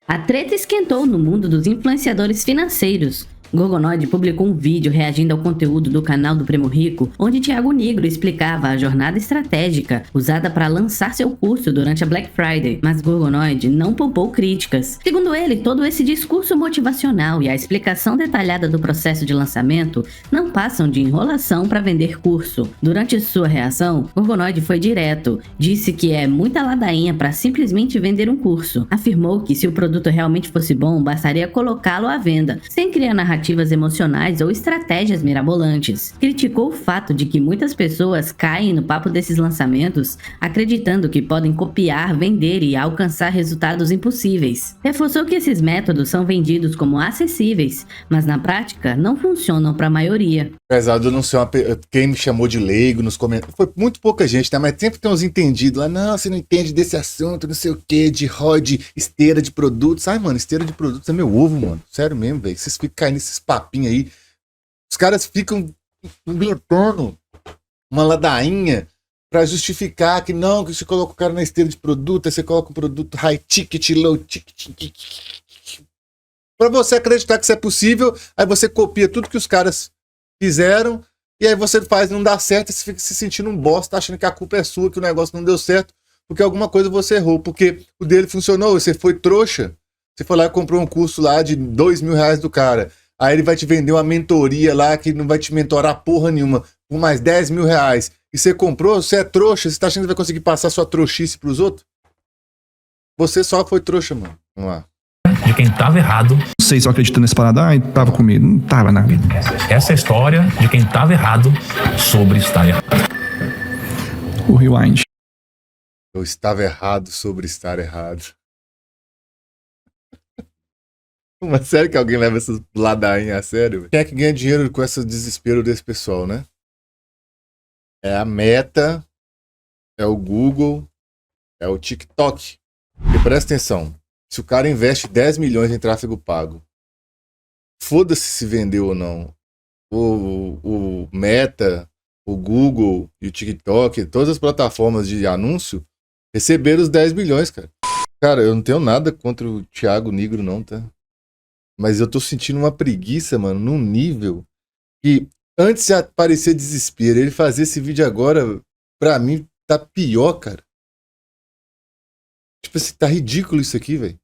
A treta esquentou no mundo dos influenciadores financeiros. Gorgonoid publicou um vídeo reagindo ao conteúdo do canal do Primo Rico, onde Thiago Nigro explicava a jornada estratégica usada para lançar seu curso durante a Black Friday, mas Gorgonoid não poupou críticas. Segundo ele, todo esse discurso motivacional e a explicação detalhada do processo de lançamento não passam de enrolação para vender curso. Durante sua reação, Gorgonoid foi direto, disse que é muita ladainha para simplesmente vender um curso. Afirmou que se o produto realmente fosse bom, bastaria colocá-lo à venda, sem criar narrativas emocionais ou estratégias mirabolantes. Criticou o fato de que muitas pessoas caem no papo desses lançamentos, acreditando que podem copiar, vender e alcançar resultados impossíveis. Reforçou que esses métodos são vendidos como acessíveis, mas na prática não funcionam para a maioria. Apesar de eu não ser quem me chamou de leigo nos comentários, foi muito pouca gente, né? Mas sempre tem uns entendidos lá, não, você não entende desse assunto, não sei o que, de esteira de produtos. Ai, mano, esteira de produtos é meu ovo, mano. Sério mesmo, velho. Vocês ficam caindo nesses papinhos aí. Os caras ficam inventando uma ladainha pra justificar que não, que você coloca o cara na esteira de produto, aí você coloca um produto high ticket, low ticket. Pra você acreditar que isso é possível, aí você copia tudo que os caras fizeram, e aí você faz, não dá certo, e você fica se sentindo um bosta, achando que a culpa é sua, que o negócio não deu certo, porque alguma coisa você errou, porque o dele funcionou, você foi trouxa, você foi lá e comprou um curso lá de R$2.000 do cara, aí ele vai te vender uma mentoria lá, que não vai te mentorar porra nenhuma, por mais R$10.000, e você comprou, você é trouxa, você tá achando que vai conseguir passar sua trouxice pros outros? Você só foi trouxa, mano. Vamos lá. De quem tava errado. Vocês só acreditam nessa parada? Ai, tava com medo. Não tava na vida. Essa é a história de quem tava errado sobre estar errado. O rewind. Eu estava errado sobre estar errado. Mas sério que alguém leva essas ladainhas a sério? Quem é que ganha dinheiro com esse desespero desse pessoal, né? É a Meta, é o Google, é o TikTok. E presta atenção. Se o cara investe 10 milhões em tráfego pago, foda-se se vendeu ou não. O Meta, o Google e o TikTok, todas as plataformas de anúncio, receberam os 10 milhões, cara. Cara, eu não tenho nada contra o Thiago Nigro, não, tá? Mas eu tô sentindo uma preguiça, mano, num nível que antes de aparecer desespero, ele fazer esse vídeo agora, pra mim, tá pior, cara. Tipo assim, tá ridículo isso aqui, velho.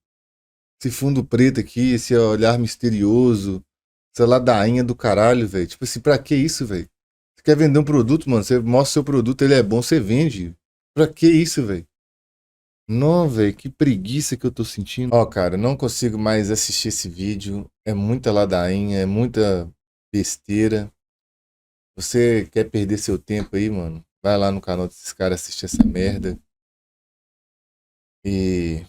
Esse fundo preto aqui, esse olhar misterioso, essa ladainha do caralho, velho. Tipo assim, pra que isso, velho? Você quer vender um produto, mano? Você mostra o seu produto, ele é bom, você vende. Pra que isso, velho? Não, velho, que preguiça que eu tô sentindo. Ó, cara, não consigo mais assistir esse vídeo. É muita ladainha, é muita besteira. Você quer perder seu tempo aí, mano? Vai lá no canal desses caras assistir essa merda. E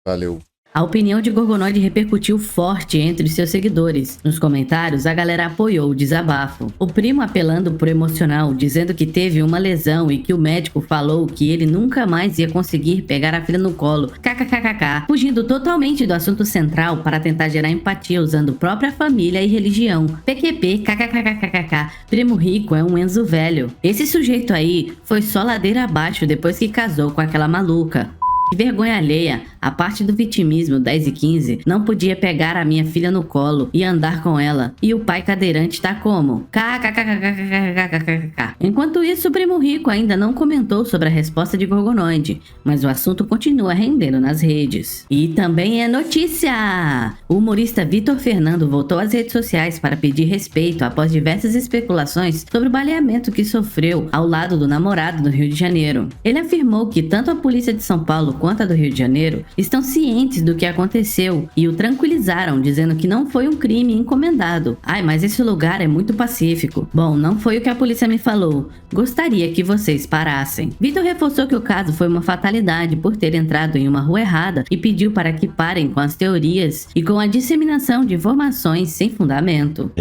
valeu. A opinião de Gorgonoid repercutiu forte entre seus seguidores. Nos comentários, a galera apoiou o desabafo. O primo apelando pro emocional, dizendo que teve uma lesão e que o médico falou que ele nunca mais ia conseguir pegar a filha no colo. KKKKK. Fugindo totalmente do assunto central para tentar gerar empatia usando própria família e religião. PQP, KKKKKK. Primo Rico é um Enzo velho. Esse sujeito aí foi só ladeira abaixo depois que casou com aquela maluca. Que vergonha alheia, a parte do vitimismo 10 e 15 não podia pegar a minha filha no colo e andar com ela. E o pai cadeirante tá como? KKKKKKKKKK. Enquanto isso, o Primo Rico ainda não comentou sobre a resposta de Gorgonoid, mas o assunto continua rendendo nas redes. E também é notícia! O humorista Vitor Fernando voltou às redes sociais para pedir respeito após diversas especulações sobre o baleamento que sofreu ao lado do namorado no Rio de Janeiro. Ele afirmou que tanto a polícia de São Paulo quanto a do Rio de Janeiro estão cientes do que aconteceu e o tranquilizaram, dizendo que não foi um crime encomendado. Ai, mas esse lugar é muito pacífico. Bom, não foi o que a polícia me falou. Gostaria que vocês parassem. Vitor reforçou que o caso foi uma fatalidade por ter entrado em uma rua errada e pediu para que parem com as teorias e com a disseminação de informações sem fundamento.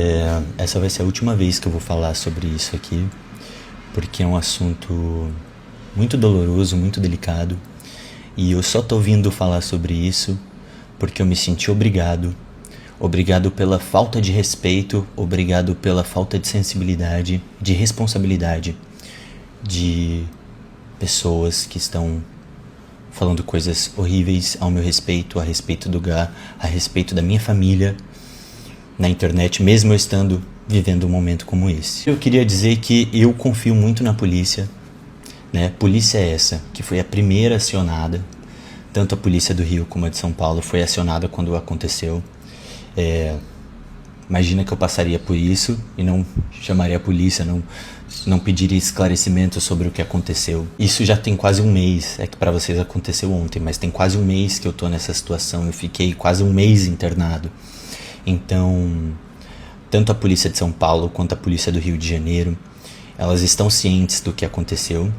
Essa vai ser a última vez que eu vou falar sobre isso aqui, porque é um assunto muito doloroso, muito delicado. E eu só tô vindo falar sobre isso porque eu me senti obrigado. Obrigado pela falta de respeito, obrigado pela falta de sensibilidade, de responsabilidade de pessoas que estão falando coisas horríveis ao meu respeito, a respeito do Gá, a respeito da minha família na internet, mesmo eu estando vivendo um momento como esse. Eu queria dizer que eu confio muito na polícia, né? Polícia essa, que foi a primeira acionada, tanto a polícia do Rio como a de São Paulo foi acionada quando aconteceu. Imagina que eu passaria por isso e não chamaria a polícia, não pediria esclarecimento sobre o que aconteceu. Isso já tem quase um mês, é que para vocês aconteceu ontem, mas tem quase um mês que eu tô nessa situação, eu fiquei quase um mês internado. Então, tanto a polícia de São Paulo quanto a polícia do Rio de Janeiro, elas estão cientes do que aconteceu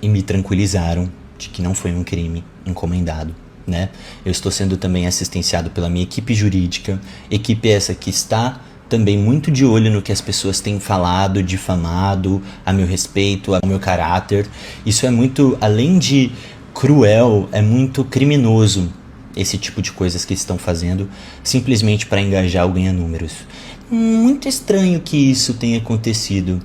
e me tranquilizaram de que não foi um crime encomendado, né? Eu estou sendo também assistenciado pela minha equipe jurídica, equipe essa que está também muito de olho no que as pessoas têm falado, difamado a meu respeito, ao meu caráter. Isso é muito, além de cruel, é muito criminoso, esse tipo de coisas que estão fazendo simplesmente para engajar ou ganhar números. Muito estranho que isso tenha acontecido.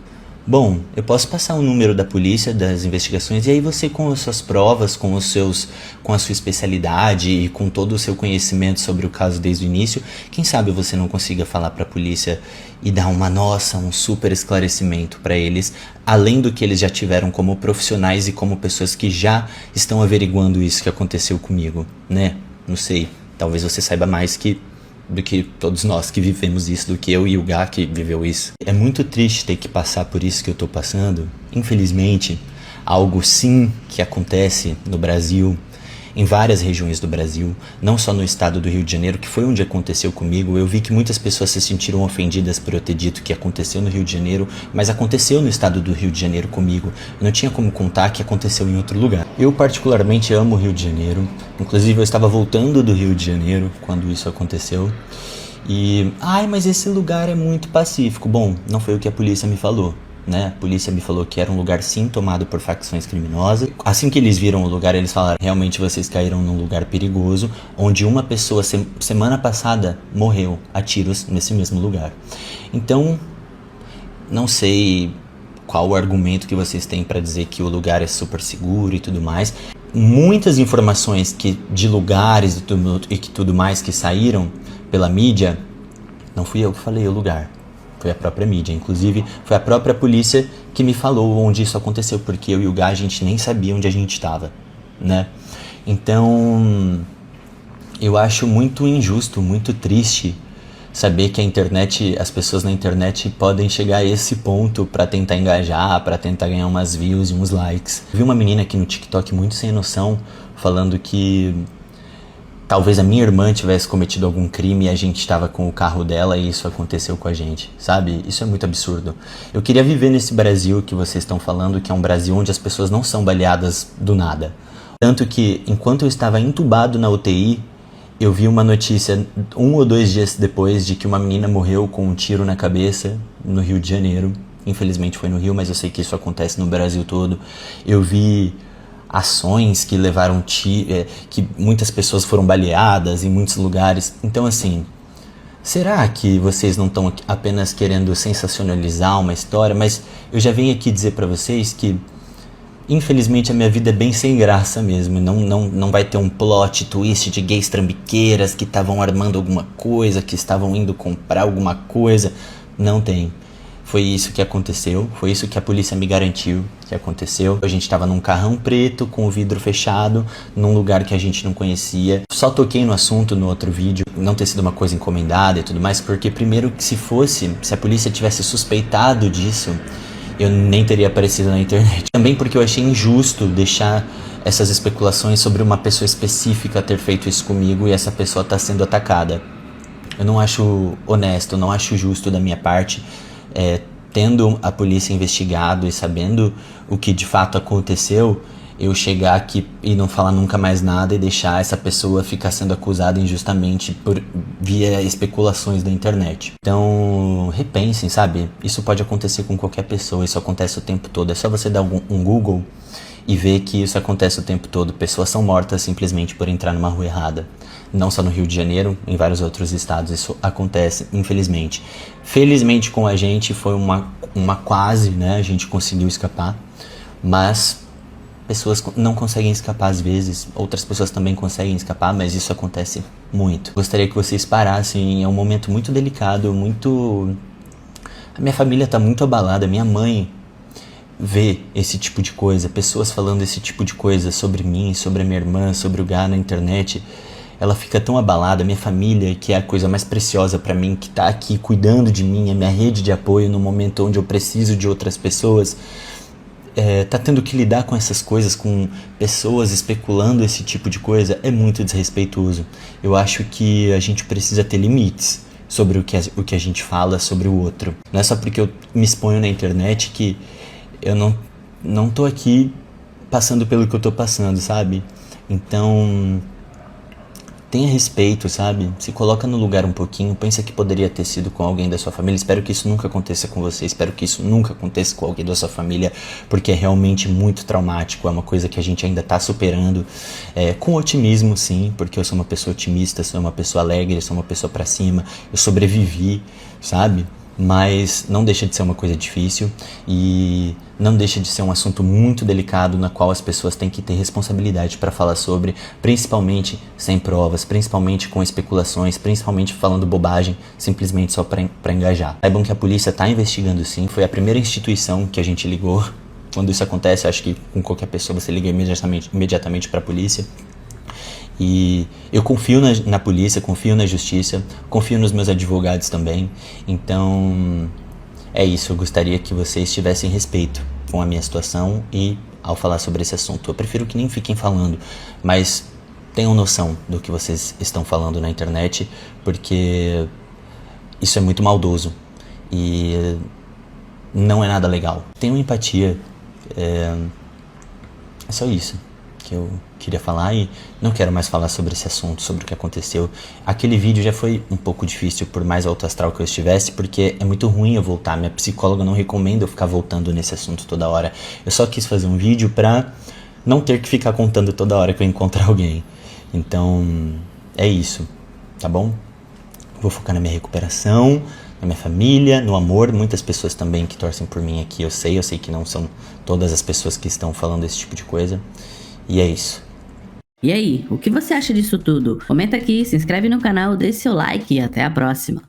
Bom, eu posso passar o número da polícia, das investigações, e aí você, com as suas provas, com a sua especialidade e com todo o seu conhecimento sobre o caso desde o início, quem sabe você não consiga falar para a polícia e dar um super esclarecimento para eles, além do que eles já tiveram como profissionais e como pessoas que já estão averiguando isso que aconteceu comigo, né? Não sei, talvez você saiba mais do que todos nós que vivemos isso, do que eu e o Gá que viveu isso. É muito triste ter que passar por isso que eu tô passando. Infelizmente, algo sim que acontece no Brasil, em várias regiões do Brasil, não só no estado do Rio de Janeiro, que foi onde aconteceu comigo. Eu vi que muitas pessoas se sentiram ofendidas por eu ter dito que aconteceu no Rio de Janeiro, mas aconteceu no estado do Rio de Janeiro comigo. Eu não tinha como contar que aconteceu em outro lugar. Eu particularmente amo o Rio de Janeiro, inclusive eu estava voltando do Rio de Janeiro quando isso aconteceu. E, mas esse lugar é muito pacífico. Bom, não foi o que a polícia me falou, né? A polícia me falou que era um lugar sim tomado por facções criminosas. Assim que eles viram o lugar, eles falaram: realmente vocês caíram num lugar perigoso, onde uma pessoa semana passada morreu a tiros nesse mesmo lugar. Então, não sei qual o argumento que vocês têm para dizer que o lugar é super seguro e tudo mais. Muitas informações de lugares e tudo mais que saíram pela mídia, não fui eu que falei o lugar. Foi a própria mídia, inclusive foi a própria polícia que me falou onde isso aconteceu, porque eu e o Gá, a gente nem sabia onde a gente estava, né? Então, eu acho muito injusto, muito triste saber que as pessoas na internet podem chegar a esse ponto para tentar engajar, para tentar ganhar umas views e uns likes. Eu vi uma menina aqui no TikTok muito sem noção, falando que talvez a minha irmã tivesse cometido algum crime e a gente estava com o carro dela e isso aconteceu com a gente, sabe? Isso é muito absurdo. Eu queria viver nesse Brasil que vocês estão falando, que é um Brasil onde as pessoas não são baleadas do nada. Tanto que, enquanto eu estava entubado na UTI, eu vi uma notícia 1 ou 2 dias depois de que uma menina morreu com um tiro na cabeça no Rio de Janeiro. Infelizmente foi no Rio, mas eu sei que isso acontece no Brasil todo. Eu vi ações que levaram que muitas pessoas foram baleadas em muitos lugares. Então, assim, será que vocês não estão apenas querendo sensacionalizar uma história? Mas eu já venho aqui dizer pra vocês que, infelizmente, a minha vida é bem sem graça mesmo. Não vai ter um plot twist de gays trambiqueiras que estavam armando alguma coisa, que estavam indo comprar alguma coisa. Não tem. Foi isso que aconteceu, foi isso que a polícia me garantiu que aconteceu. A gente estava num carrão preto com o vidro fechado, num lugar que a gente não conhecia. Só toquei no assunto no outro vídeo, não ter sido uma coisa encomendada e tudo mais, porque primeiro que se a polícia tivesse suspeitado disso, eu nem teria aparecido na internet. Também porque eu achei injusto deixar essas especulações sobre uma pessoa específica ter feito isso comigo e essa pessoa tá sendo atacada. Eu não acho honesto, não acho justo da minha parte, tendo a polícia investigado e sabendo o que de fato aconteceu, eu chegar aqui e não falar nunca mais nada e deixar essa pessoa ficar sendo acusada injustamente via especulações da internet. Então, repensem, sabe? Isso pode acontecer com qualquer pessoa, isso acontece o tempo todo. É só você dar um Google e ver que isso acontece o tempo todo. Pessoas são mortas simplesmente por entrar numa rua errada. Não só no Rio de Janeiro, em vários outros estados isso acontece, infelizmente. Felizmente com a gente foi uma quase, né? A gente conseguiu escapar, mas pessoas não conseguem escapar às vezes, outras pessoas também conseguem escapar, mas isso acontece muito. Gostaria que vocês parassem, é um momento muito delicado, A minha família tá muito abalada, minha mãe vê esse tipo de coisa, pessoas falando esse tipo de coisa sobre mim, sobre a minha irmã, sobre o Gá na internet. Ela fica tão abalada, minha família, que é a coisa mais preciosa pra mim, que tá aqui cuidando de mim, é minha rede de apoio no momento onde eu preciso de outras pessoas, tá tendo que lidar com essas coisas, com pessoas especulando esse tipo de coisa, é muito desrespeitoso. Eu acho que a gente precisa ter limites sobre o que a gente fala sobre o outro. Não é só porque eu me exponho na internet que eu não tô aqui passando pelo que eu tô passando, sabe? Então, tenha respeito, sabe? Se coloca no lugar um pouquinho, pensa que poderia ter sido com alguém da sua família. Espero que isso nunca aconteça com você, espero que isso nunca aconteça com alguém da sua família, porque é realmente muito traumático, é uma coisa que a gente ainda tá superando, com otimismo sim, porque eu sou uma pessoa otimista, sou uma pessoa alegre, sou uma pessoa pra cima, eu sobrevivi, sabe? Mas não deixa de ser uma coisa difícil e não deixa de ser um assunto muito delicado na qual as pessoas têm que ter responsabilidade para falar sobre, principalmente sem provas, principalmente com especulações, principalmente falando bobagem, simplesmente só para engajar. Saibam que a polícia está investigando sim, foi a primeira instituição que a gente ligou. Quando isso acontece, acho que com qualquer pessoa você liga imediatamente para a polícia. E eu confio na polícia, confio na justiça, confio nos meus advogados também. Então, é isso. Eu gostaria que vocês tivessem respeito com a minha situação e ao falar sobre esse assunto. Eu prefiro que nem fiquem falando, mas tenham noção do que vocês estão falando na internet, porque isso é muito maldoso e não é nada legal. Tenham empatia. É só isso que eu queria falar e não quero mais falar sobre esse assunto, sobre o que aconteceu. Aquele vídeo já foi um pouco difícil, por mais alto astral que eu estivesse, porque é muito ruim eu voltar. Minha psicóloga não recomenda eu ficar voltando nesse assunto toda hora. Eu só quis fazer um vídeo pra não ter que ficar contando toda hora que eu encontrar alguém. Então, é isso, tá bom? Vou focar na minha recuperação, na minha família, no amor. Muitas pessoas também que torcem por mim aqui, eu sei que não são todas as pessoas que estão falando esse tipo de coisa. E é isso. E aí, o que você acha disso tudo? Comenta aqui, se inscreve no canal, deixe seu like e até a próxima.